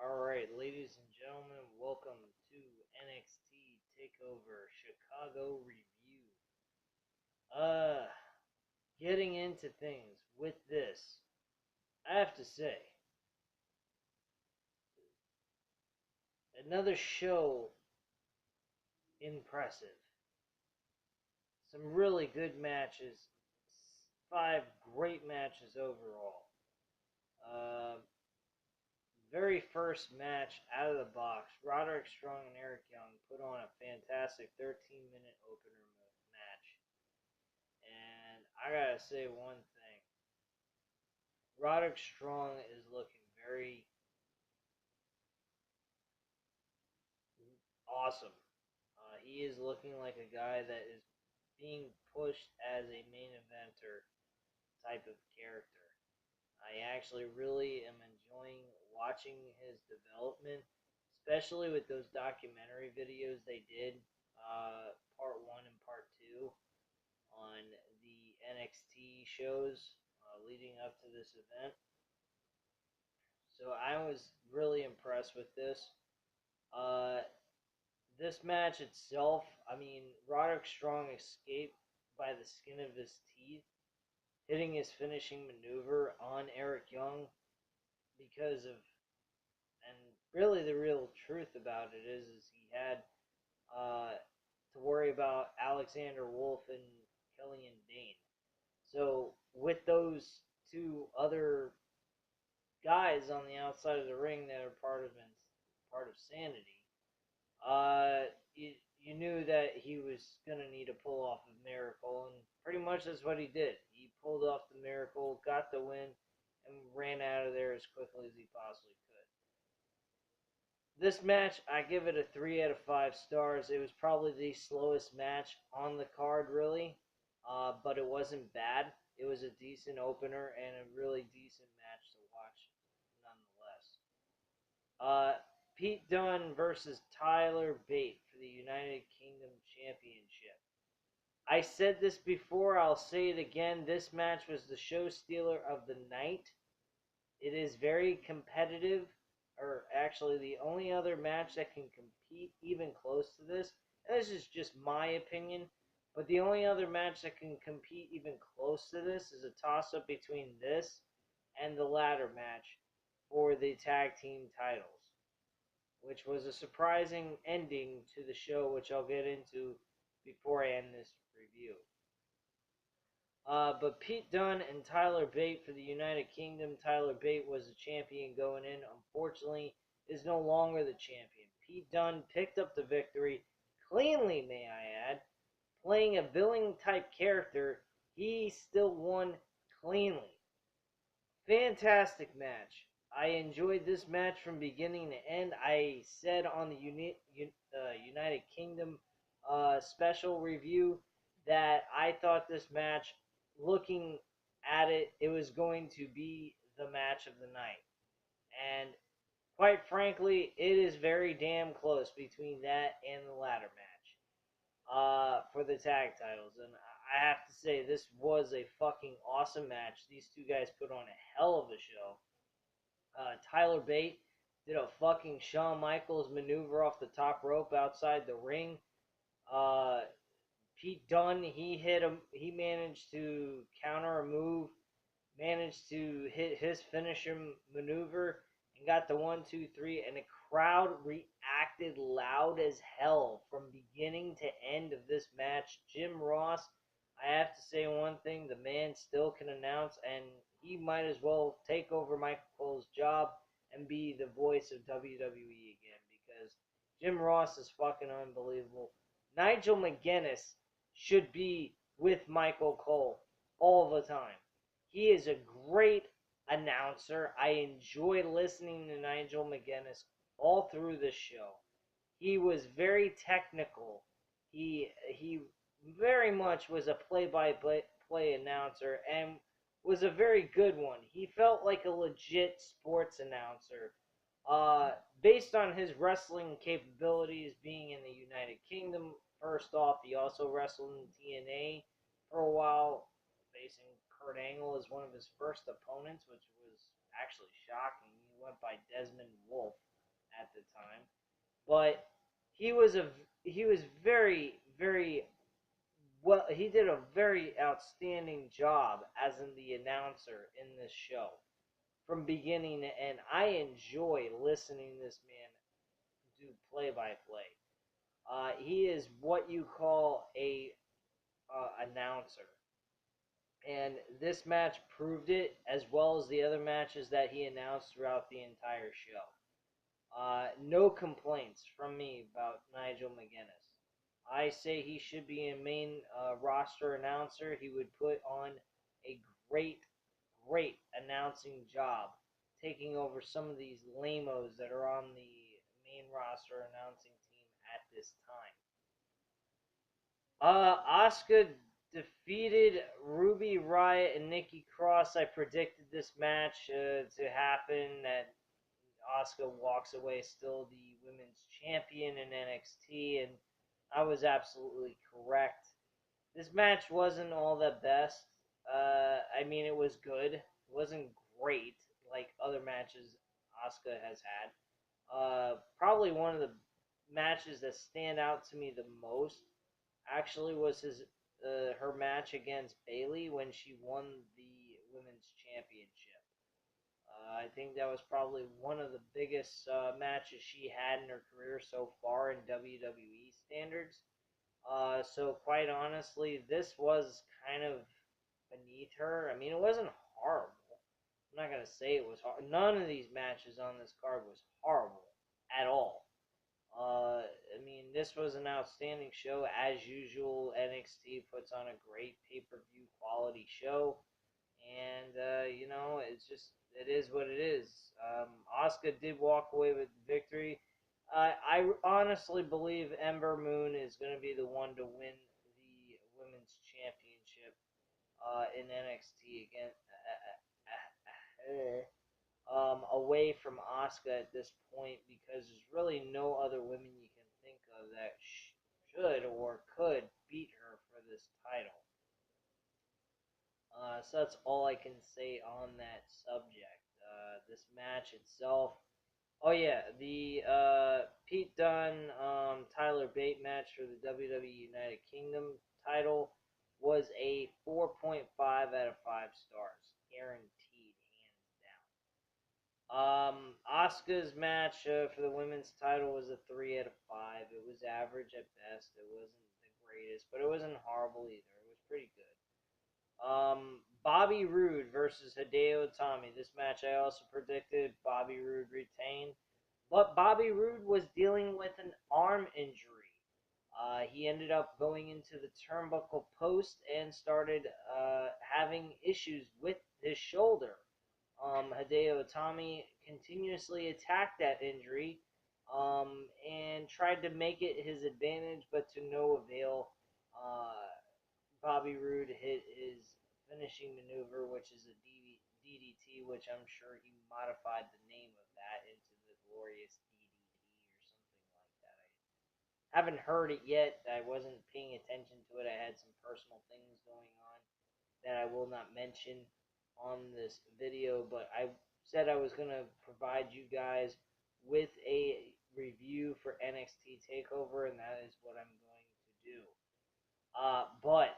Alright, ladies and gentlemen, welcome to NXT Takeover Chicago Review. Uh, Getting into things with this, I have to say, another show impressive. Some really good matches, 5 great matches overall. Uh, Very first match out of the box, Roderick Strong and Eric Young put on a fantastic 13-minute opener match. And I gotta say one thing. Roderick Strong is looking very awesome. He is looking like a guy that is being pushed as a main eventer type of character. I actually really am enjoying watching his development, especially with those documentary videos they did, part 1 and part 2, on the NXT shows leading up to this event. So I was really impressed with this. Uh, this match itself, I mean, Roderick Strong escaped by the skin of his teeth, hitting his finishing maneuver on Eric Young because of, and really the real truth about it is he had to worry about Alexander Wolf and Killian Dane. So with those two other guys on the outside of the ring that are part of Sanity, you knew that he was gonna need to pull off a miracle, and pretty much that's what he did. He pulled off the miracle, got the win, and ran out of there as quickly as he possibly could. This match, I give it a 3 out of 5 stars. It was probably the slowest match on the card, really, but it wasn't bad. It was a decent opener and a really decent match to watch, nonetheless. Pete Dunne versus Tyler Bate for the United Kingdom Championship. I said this before, I'll say it again. This match was the show stealer of the night. It is very competitive, or actually the only other match that can compete even close to this, and this is just my opinion, but the only other match that can compete even close to this is a toss-up between this and the ladder match for the tag team titles, which was a surprising ending to the show, which I'll get into before I end this review. But Pete Dunne and Tyler Bate for the United Kingdom. Tyler Bate was the champion going in. Unfortunately, is no longer the champion. Pete Dunne picked up the victory cleanly, may I add. Playing a villain-type character, he still won cleanly. Fantastic match. I enjoyed this match from beginning to end. I said on the United Kingdom special review that I thought this match, looking at it, it was going to be the match of the night. And quite frankly, it is very damn close between that and the ladder match for the tag titles. And I have to say, this was a fucking awesome match. These two guys put on a hell of a show. Tyler Bate did a fucking Shawn Michaels maneuver off the top rope outside the ring. Uh, Pete Dunne, he hit him. He managed to counter a move, managed to hit his finisher maneuver, and got the 1-2-3. And the crowd reacted loud as hell from beginning to end of this match. Jim Ross, I have to say one thing: the man still can announce, and he might as well take over Michael Cole's job and be the voice of WWE again, because Jim Ross is fucking unbelievable. Nigel McGuinness should be with Michael Cole all the time. He is a great announcer. I enjoy listening to Nigel McGuinness all through this show. He was very technical. He very much was a play-by-play announcer, and was a very good one. He felt like a legit sports announcer. Based on his wrestling capabilities being in the United Kingdom, first off, he also wrestled in TNA for a while, facing Kurt Angle as one of his first opponents, which was actually shocking. He went by Desmond Wolfe. the time, but he was a he was very well. He did a very outstanding job as in the announcer in this show from beginning to end. I enjoy listening to this man do play by play. He is what you call a announcer. And this match proved it, as well as the other matches that he announced throughout the entire show. No complaints from me about Nigel McGuinness. I say he should be a main roster announcer. He would put on a great announcing job, taking over some of these lamos that are on the main roster announcing team at this time. Asuka defeated Ruby Riott and Nikki Cross. I predicted this match to happen. That Asuka walks away still the women's champion in NXT, and I was absolutely correct. This match wasn't all the best. I mean, it was good. It wasn't great like other matches Asuka has had. Probably one of the matches that stand out to me the most actually was her match against Bayley when she won the women's championship. I think that was probably one of the biggest matches she had in her career so far in WWE standards. So quite honestly, this was kind of beneath her. I mean, it wasn't horrible. I'm not gonna say it was hard. None of these matches on this card was horrible at all. I mean, this was an outstanding show. As usual, NXT puts on a great pay-per-view quality show. And, it is what it is. Asuka did walk away with victory. I honestly believe Ember Moon is going to be the one to win the women's championship in NXT again. Away from Asuka at this point because there's really no other women you can think of that should or could beat her for this title. So that's all I can say on that subject. This match itself. Oh yeah, the Pete Dunne Tyler Bate match for the WWE United Kingdom title was a 4.5 out of 5 stars, guaranteed, hands down. Asuka's match for the women's title was a 3 out of 5. It was average at best. It wasn't the greatest, but it wasn't horrible either. It was pretty good. Bobby Roode versus Hideo Itami. This match I also predicted Bobby Roode retained, but Bobby Roode was dealing with an arm injury. He ended up going into the turnbuckle post and started having issues with his shoulder. Hideo Itami continuously attacked that injury and tried to make it his advantage, but to no avail. Bobby Roode hit his finishing maneuver, which is a DDT, which I'm sure he modified the name of that into the Glorious DDT or something like that. I haven't heard it yet. I wasn't paying attention to it. I had some personal things going on that I will not mention on this video, but I said I was going to provide you guys with a review for NXT Takeover, and that is what I'm going to do. But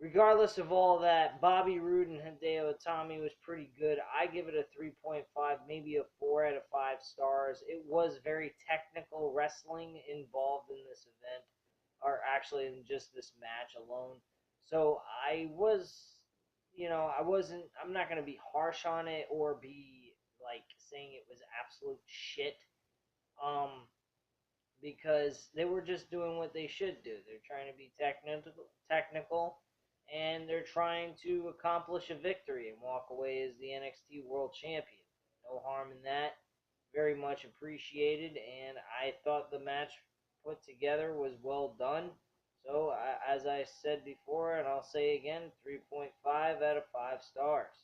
regardless of all that, Bobby Roode and Hideo Itami was pretty good. I give it a 3.5, maybe a 4 out of 5 stars. It was very technical wrestling involved in this event, or actually in just this match alone. So I'm not going to be harsh on it or be like saying it was absolute shit. Because they were just doing what they should do. They're trying to be technical, and they're trying to accomplish a victory and walk away as the NXT World Champion. No harm in that. Very much appreciated, and I thought the match put together was well done. So, as I said before, and I'll say again, 3.5 out of 5 stars.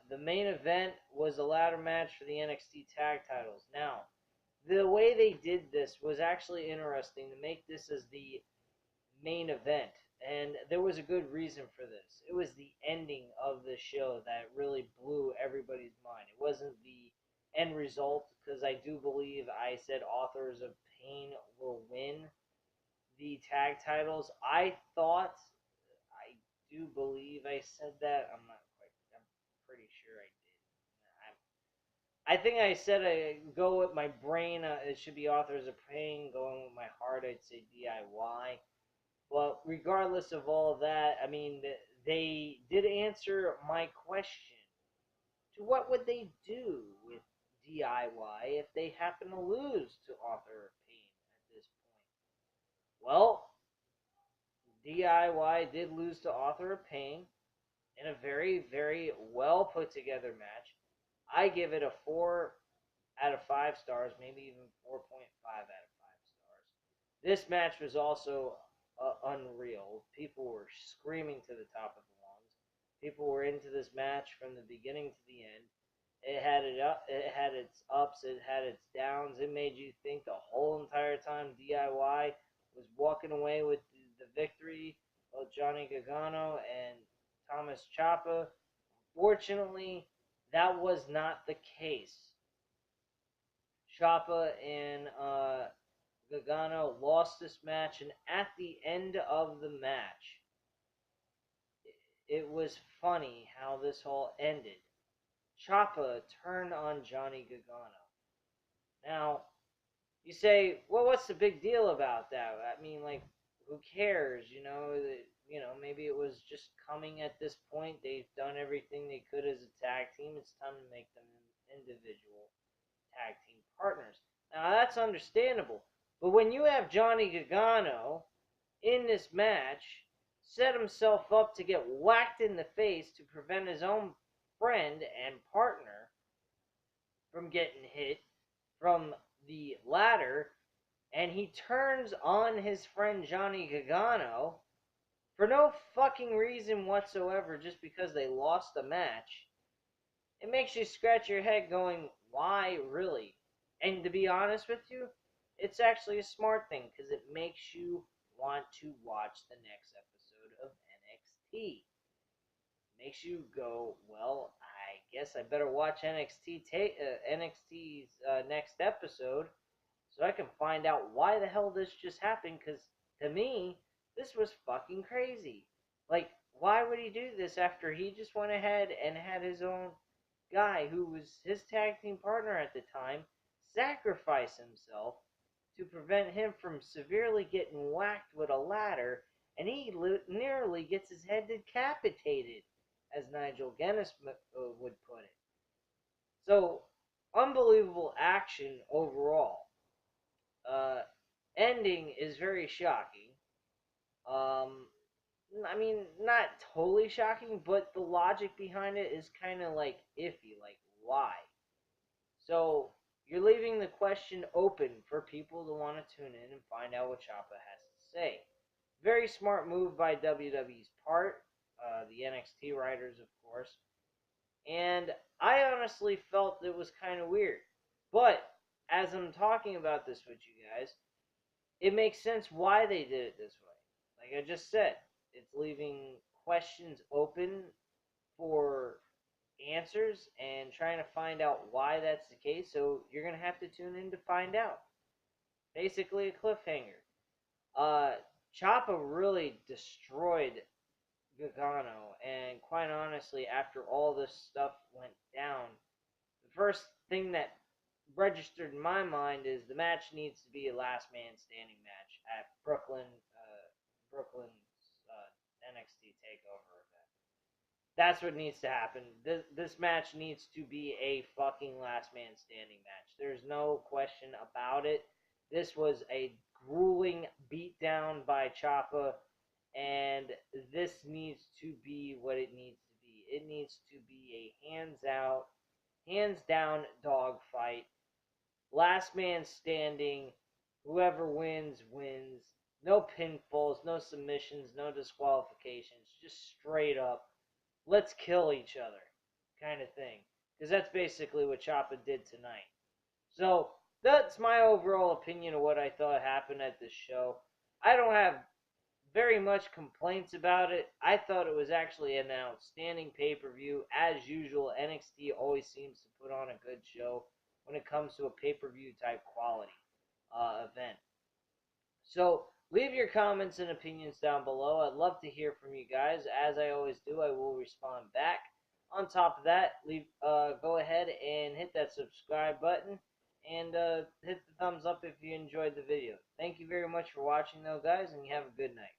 The main event was a ladder match for the NXT Tag Titles. Now, the way they did this was actually interesting to make this as the main event, and there was a good reason for this. It was the ending of the show that really blew everybody's mind. It wasn't the end result, because I do believe I said Authors of Pain will win the tag titles. I do believe I said that. I'm pretty sure I did. I think I said I go with my brain. It should be Authors of Pain. Going with my heart, I'd say DIY. But regardless of all of that, I mean, they did answer my question. To what would they do with DIY if they happen to lose to Author of Pain at this point? Well, DIY did lose to Author of Pain in a very, very well put together match. I give it a 4 out of 5 stars, maybe even 4.5 out of 5 stars. This match was also unreal. People were screaming to the top of the lungs. People were into this match from the beginning to the end. It had its ups, it had its downs. It made you think the whole entire time DIY was walking away with the victory of Johnny Gargano and Thomas Ciampa. Fortunately, that was not the case. Ciampa and Gargano lost this match, and at the end of the match, it was funny how this all ended. Ciampa turned on Johnny Gargano. Now, you say, well, what's the big deal about that? I mean, like, who cares? Maybe it was just coming at this point. They've done everything they could as a tag team. It's time to make them individual tag team partners. Now, that's understandable. But when you have Johnny Gargano in this match set himself up to get whacked in the face to prevent his own friend and partner from getting hit from the ladder, and he turns on his friend Johnny Gargano for no fucking reason whatsoever, just because they lost the match. It makes you scratch your head going, why really? And to be honest with you, it's actually a smart thing because it makes you want to watch the next episode of NXT. Makes you go, well, I guess I better watch NXT's next episode so I can find out why the hell this just happened. Because to me, this was fucking crazy. Like, why would he do this after he just went ahead and had his own guy, who was his tag team partner at the time, sacrifice himself to prevent him from severely getting whacked with a ladder, and he nearly gets his head decapitated, as Nigel Guinness would put it. So, unbelievable action overall. Uh, Ending is very shocking. Um, I mean, not totally shocking, but the logic behind it is kind of like iffy. Like, why? So, you're leaving the question open for people to want to tune in and find out what Ciampa has to say. Very smart move by WWE's part, the NXT writers, of course. And I honestly felt it was kind of weird. But as I'm talking about this with you guys, it makes sense why they did it this way. Like I just said, it's leaving questions open for answers and trying to find out why that's the case. So you're gonna have to tune in to find out. Basically, a cliffhanger. Uh, Ciampa really destroyed Gargano, and quite honestly, after all this stuff went down, the first thing that registered in my mind is the match needs to be a last man standing match at Brooklyn's NXT Takeover event. That's what needs to happen. This match needs to be a fucking last man standing match. There's no question about it. This was a grueling beatdown by Ciampa, and this needs to be what it needs to be. It needs to be a hands down dog fight. Last man standing. Whoever wins, wins. No pinfalls, no submissions, no disqualifications. Just straight up, let's kill each other kind of thing. Because that's basically what Ciampa did tonight. So, that's my overall opinion of what I thought happened at this show. I don't have very much complaints about it. I thought it was actually an outstanding pay-per-view. As usual, NXT always seems to put on a good show. when it comes to a pay-per-view type quality event. So leave your comments and opinions down below. I'd love to hear from you guys. As I always do, I will respond back. On top of that, go ahead and hit that subscribe button and hit the thumbs up if you enjoyed the video. Thank you very much for watching, though, guys, and you have a good night.